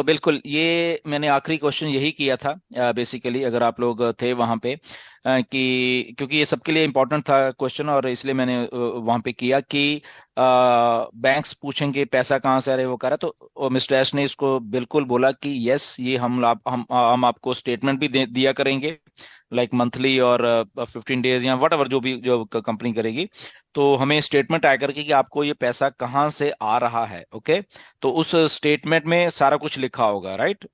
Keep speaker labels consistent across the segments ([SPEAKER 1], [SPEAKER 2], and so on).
[SPEAKER 1] बिल्कुल, ये मैंने आखिरी क्वेश्चन यही किया था बेसिकली, अगर आप लोग थे वहां पे, कि क्योंकि ये सबके लिए इम्पोर्टेंट था क्वेश्चन, और इसलिए मैंने वहां पे किया कि बैंक्स पूछेंगे पैसा कहाँ से आ रहा है वो कह रहा, तो मिस्टर एश ने इसको बिल्कुल बोला कि यस, ये हम आपको स्टेटमेंट भी दिया करेंगे, लाइक मंथली और 15 डेज या वट एवर, जो भी जो कंपनी करेगी, तो हमें स्टेटमेंट आया करके कि आपको ये पैसा कहाँ से आ रहा है। ओके, तो उस स्टेटमेंट में सारा कुछ लिखा होगा, right,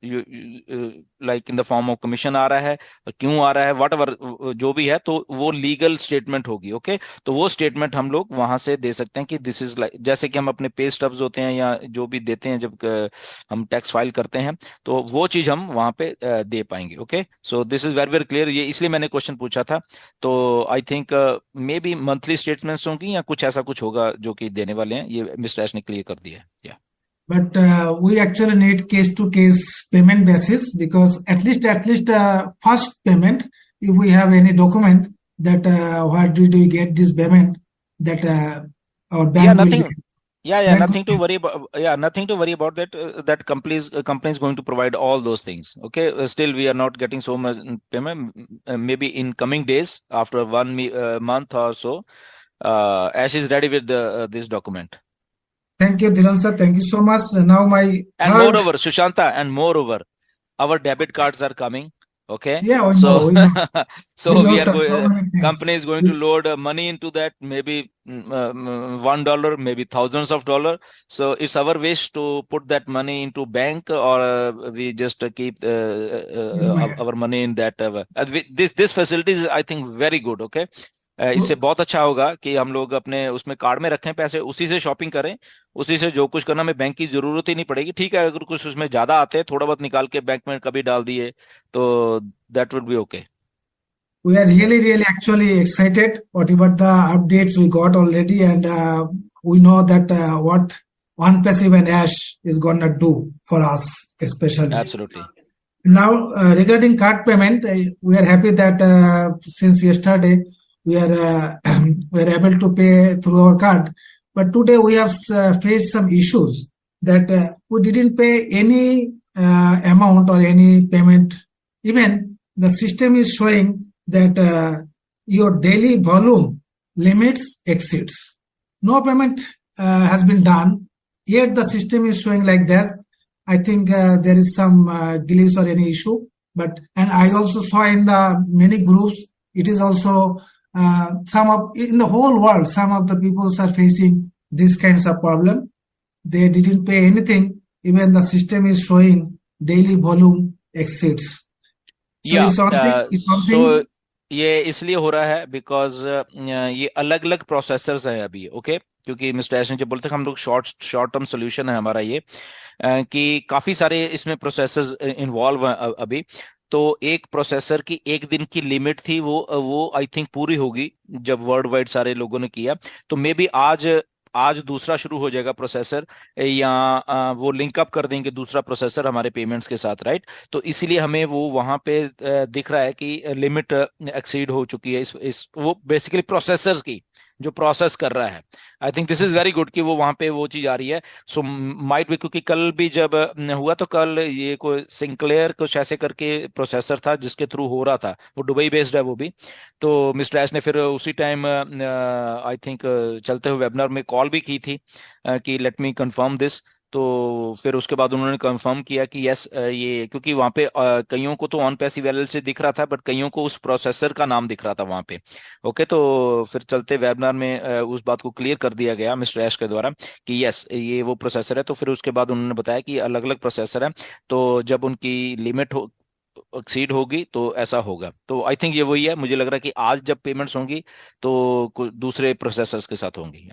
[SPEAKER 1] like in the form of commission आ रहा है, क्यों आ रहा है, वट एवर जो भी है, तो वो लीगल स्टेटमेंट होगी। ओके, तो वो स्टेटमेंट हम लोग वहां से दे सकते हैं कि दिस इज लाइक, जैसे कि हम अपने पे स्टब्स होते हैं या जो भी देते हैं जब हम टैक्स फाइल करते हैं, तो वो चीज हम वहां पे दे पाएंगे। Okay, so this is very very clear, ये इसलिए मैंने क्वेश्चन पूछा था। तो I think may be monthly statements होंगी या कुछ ऐसा कुछ होगा जो कि देने वाले हैं, ये मिस्टर एश ने क्लियर कर दिया है।
[SPEAKER 2] But we actually need case to case payment basis, because at least first payment, if we have any document that where did we get this payment, that our
[SPEAKER 1] Yeah,
[SPEAKER 2] bank will
[SPEAKER 1] nothing.
[SPEAKER 2] get.
[SPEAKER 1] Yeah,
[SPEAKER 2] Bank will
[SPEAKER 1] nothing to
[SPEAKER 2] get.
[SPEAKER 1] worry about. Yeah, nothing to worry about that. That company is going to provide all those things. Okay, still we are not getting so much in payment. Maybe in coming days, after month or so, Ash is ready with this document.
[SPEAKER 2] Thank you, Dhilan sir. Thank you so much. Now my
[SPEAKER 1] And
[SPEAKER 2] third.
[SPEAKER 1] moreover, Sushanta, and moreover, our debit cards are coming. Okay,
[SPEAKER 2] Yeah, we
[SPEAKER 1] so
[SPEAKER 2] know, we know, we
[SPEAKER 1] so
[SPEAKER 2] know,
[SPEAKER 1] we are
[SPEAKER 2] sir. So
[SPEAKER 1] going.
[SPEAKER 2] many things.
[SPEAKER 1] Company is going to load money into that, maybe $1, maybe thousands of dollars. So it's our wish to put that money into bank, or we just keep
[SPEAKER 2] You go ahead.
[SPEAKER 1] our money in that. This facility is, I think, very good. Okay, इससे
[SPEAKER 2] Oh,
[SPEAKER 1] बहुत अच्छा होगा कि हम लोग अपने उसमें card में रखें पैसे, उसी से शॉपिंग करें, उसी से जो कुछ करना, हमें बैंक की जरूरत ही नहीं पड़ेगी। ठीक है, अगर कुछ उसमें ज्यादा आते हैं, थोड़ा बहुत निकाल के बैंक में कभी डाल दिए, तो that would be okay.
[SPEAKER 2] we are really actually excited whatever the updates we got already, and we know that what one passive and ash is gonna do for us especially.
[SPEAKER 1] Absolutely.
[SPEAKER 2] Now, regarding card payment, we are happy that since yesterday we are we are able to pay through our card. But today we have faced some issues that we didn't pay any amount or any payment. Even the system is showing that your daily volume limits exceeds. No payment has been done. Yet the system is showing like that. I think there is some delays or any issue. But and I also saw in the many groups, it is also some of in the whole world, some of the people are facing these kinds of problem. They didn't pay anything. Even the system is showing daily volume exceeds. So
[SPEAKER 1] या,
[SPEAKER 2] it's
[SPEAKER 1] so
[SPEAKER 2] something.
[SPEAKER 1] ये इसलिए हो रहा है because ये अलग अलग processors हैं अभी। ओके, क्योंकि मिस्टर एस ने जब बोलते थे हम लोग शॉर्ट शॉर्ट टर्म सोल्यूशन है हमारा ये, कि काफी सारे इसमें प्रोसेसर्स इन्वॉल्व हैं अभी। तो एक प्रोसेसर की एक दिन की लिमिट थी, वो आई थिंक पूरी होगी जब वर्ल्ड वाइड सारे लोगों ने किया। तो मे बी आज आज दूसरा शुरू हो जाएगा प्रोसेसर, या वो लिंक अप कर देंगे दूसरा प्रोसेसर हमारे पेमेंट्स के साथ, राइट। तो इसीलिए हमें वो वहां पे दिख रहा है कि लिमिट एक्सीड हो चुकी है इस वो बेसिकली प्रोसेसर्स की, जो प्रोसेस कर रहा है। I think this is very good कि वो वहां पे वो चीज आ रही है। सो माइट भी, क्योंकि कल भी जब हुआ, तो कल ये कोई सिंक्लेयर कुछ ऐसे करके प्रोसेसर था जिसके थ्रू हो रहा था, वो दुबई बेस्ड है वो भी। तो मिस्टर एस ने फिर उसी टाइम आई थिंक चलते हुए वेबिनार में कॉल भी की थी कि लेट मी कंफर्म दिस। तो फिर उसके बाद उन्होंने कंफर्म किया कि यस, ये क्योंकि वहां पे कईयों को तो ऑन पैसिव एलएलसी दिख रहा था, बट कईयों को उस प्रोसेसर का नाम दिख रहा था वहां पे। ओके, तो फिर चलते वेबिनार में उस बात को क्लियर कर दिया गया मिस्टर ऐश के द्वारा कि यस, ये वो प्रोसेसर है। तो फिर उसके बाद उन्होंने बताया कि अलग अलग प्रोसेसर है, तो जब उनकी लिमिट हो एक्सीड होगी तो ऐसा होगा। तो आई थिंक ये वही है, मुझे लग रहा है कि आज जब पेमेंट्स होंगी तो दूसरे प्रोसेसर्स के साथ होंगी।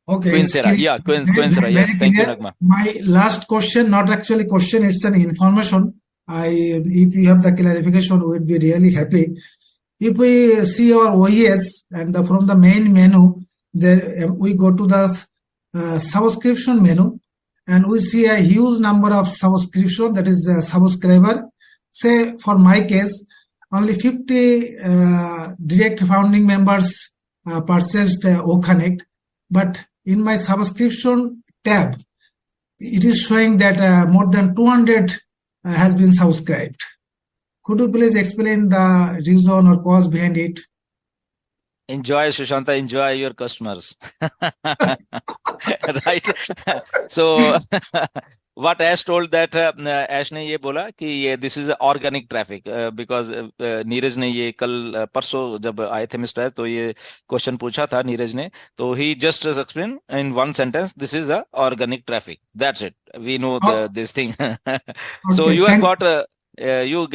[SPEAKER 2] Okay, it's
[SPEAKER 1] क्विंसेरा,
[SPEAKER 2] clear.
[SPEAKER 1] या क्विंसेरा,
[SPEAKER 2] Very
[SPEAKER 1] yes, thank you
[SPEAKER 2] clear.
[SPEAKER 1] Nagma.
[SPEAKER 2] My last question, not actually question, it's an information. If you have the clarification, we'd be really happy. If we see our OES and from the main menu, there we go to the subscription menu, and we see a huge number of subscription, that is subscriber. Say for my case, only 50 direct founding members purchased OConnect, but in my subscription tab, it is showing that more than 200 has been subscribed. Could you please explain the reason or cause behind it?
[SPEAKER 1] Enjoy, Sushanta, enjoy your customers. Right? So what Ash told that Ash ने ये बोला कि ये this is organic traffic because Neeraj ने ये कल परसों जब आए थे मिस्टर तो ये क्वेश्चन पूछा था नीरज ने, तो he just explained in one sentence, this is a organic traffic, that's it, we know this thing. So
[SPEAKER 2] Okay,
[SPEAKER 1] you have
[SPEAKER 2] thank
[SPEAKER 1] got you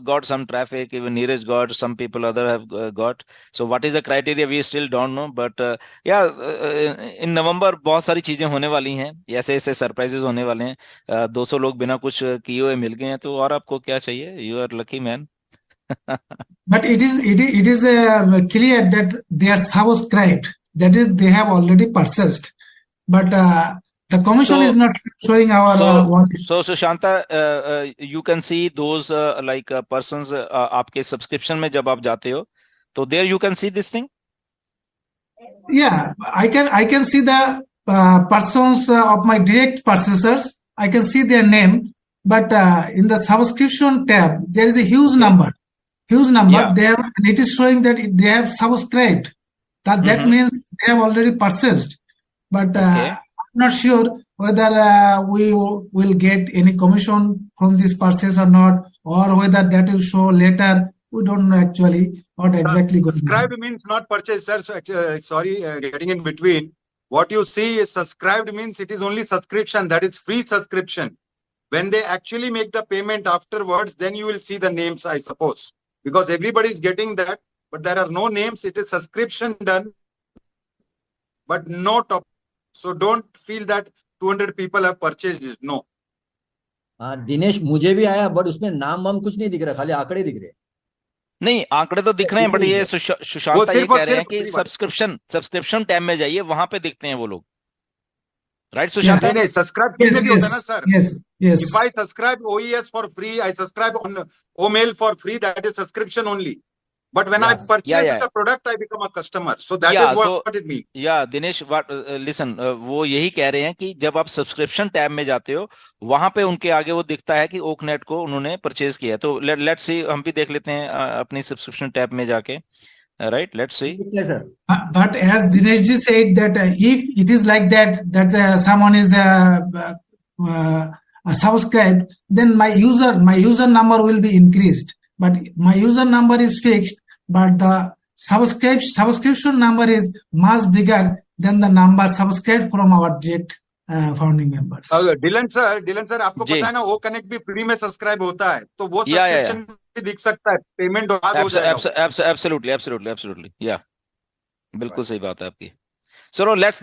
[SPEAKER 1] got some traffic, even Neeraj got, some people other have got. So what is the criteria, we still don't know, but yeah, in November बहुत सारी चीजें होने वाली हैं, ऐसे ऐसे surprises होने वाले हैं. 200 लोग बिना कुछ किए हुए मिल गए हैं, तो और आपको क्या चाहिए, you are lucky man.
[SPEAKER 2] But it is clear that they are subscribed. That is, they have already purchased. But the commission
[SPEAKER 1] So-
[SPEAKER 2] is not showing our what.
[SPEAKER 1] So Sushanta, you can see those like persons आपके subscription में जब आप जाते हो, तो there you can see this thing.
[SPEAKER 2] Yeah, I can see the persons of my direct purchasers. I can see their name, but in the subscription tab there is a huge number.
[SPEAKER 1] Yeah.
[SPEAKER 2] They have, and it is showing that they have subscribed. That
[SPEAKER 1] Mhm.
[SPEAKER 2] means they have already purchased. But
[SPEAKER 1] Okay.
[SPEAKER 2] I'm not sure whether we will get any commission from this purchase or not, or whether that will show later. We don't know actually what exactly going on.
[SPEAKER 3] Subscribed means not purchased, sir. So, sorry, getting in between. What you see is subscribed means it is only subscription. That is free subscription. When they actually make the payment afterwards, then you will see the names, I suppose. Because everybody is getting that, but there are no names. It is subscription done, but no top. So don't feel that 200 people have purchased it. No.
[SPEAKER 4] हाँ दिनेश, मुझे भी आया, but उसमें नाम वाम कुछ नहीं दिख रहा, खाली आंकड़े दिख रहे.
[SPEAKER 1] नहीं, आंकड़े तो दिख रहे हैं, बट ये सुशांता ये कह रहे हैं कि सब्सक्रिप्शन टैब में जाइए, वहां पे दिखते हैं वो लोग, राइट सुशांता?
[SPEAKER 3] नहीं, subscribe
[SPEAKER 2] Yes,
[SPEAKER 3] करने भी होता है ना, sir.
[SPEAKER 2] yes.
[SPEAKER 3] If I subscribe OES for free, I subscribe on OMail for free, that is subscription only. But when I purchase the product, I become a customer. So that is what it means.
[SPEAKER 1] Yeah, Dinesh, listen, वो यही कह रहे हैं कि जब आप subscription tab में जाते हो, वहां पे उनके आगे वो दिखता है कि ओकनेट को उन्होंने परचेज किया. तो लेट्स सी, हम भी देख लेते हैं अपनी सब्सक्रिप्शन टैब में जाके, right? Let's see.
[SPEAKER 2] But as Dinesh ji said that if it is like that someone is subscribed, then my user number will be increased. But my user number is fixed, but the subscription number is much bigger than the number subscribed from our direct founding members.
[SPEAKER 3] Dylan sir आपको पता है ना, वो connect भी free में subscribe होता है, तो वो सब्सक्रिप्शन भी दिख सकता है, पेमेंट बाद हो जाएगा.
[SPEAKER 1] एब्सोल्युटली, या बिल्कुल सही बात है आपकी. So let's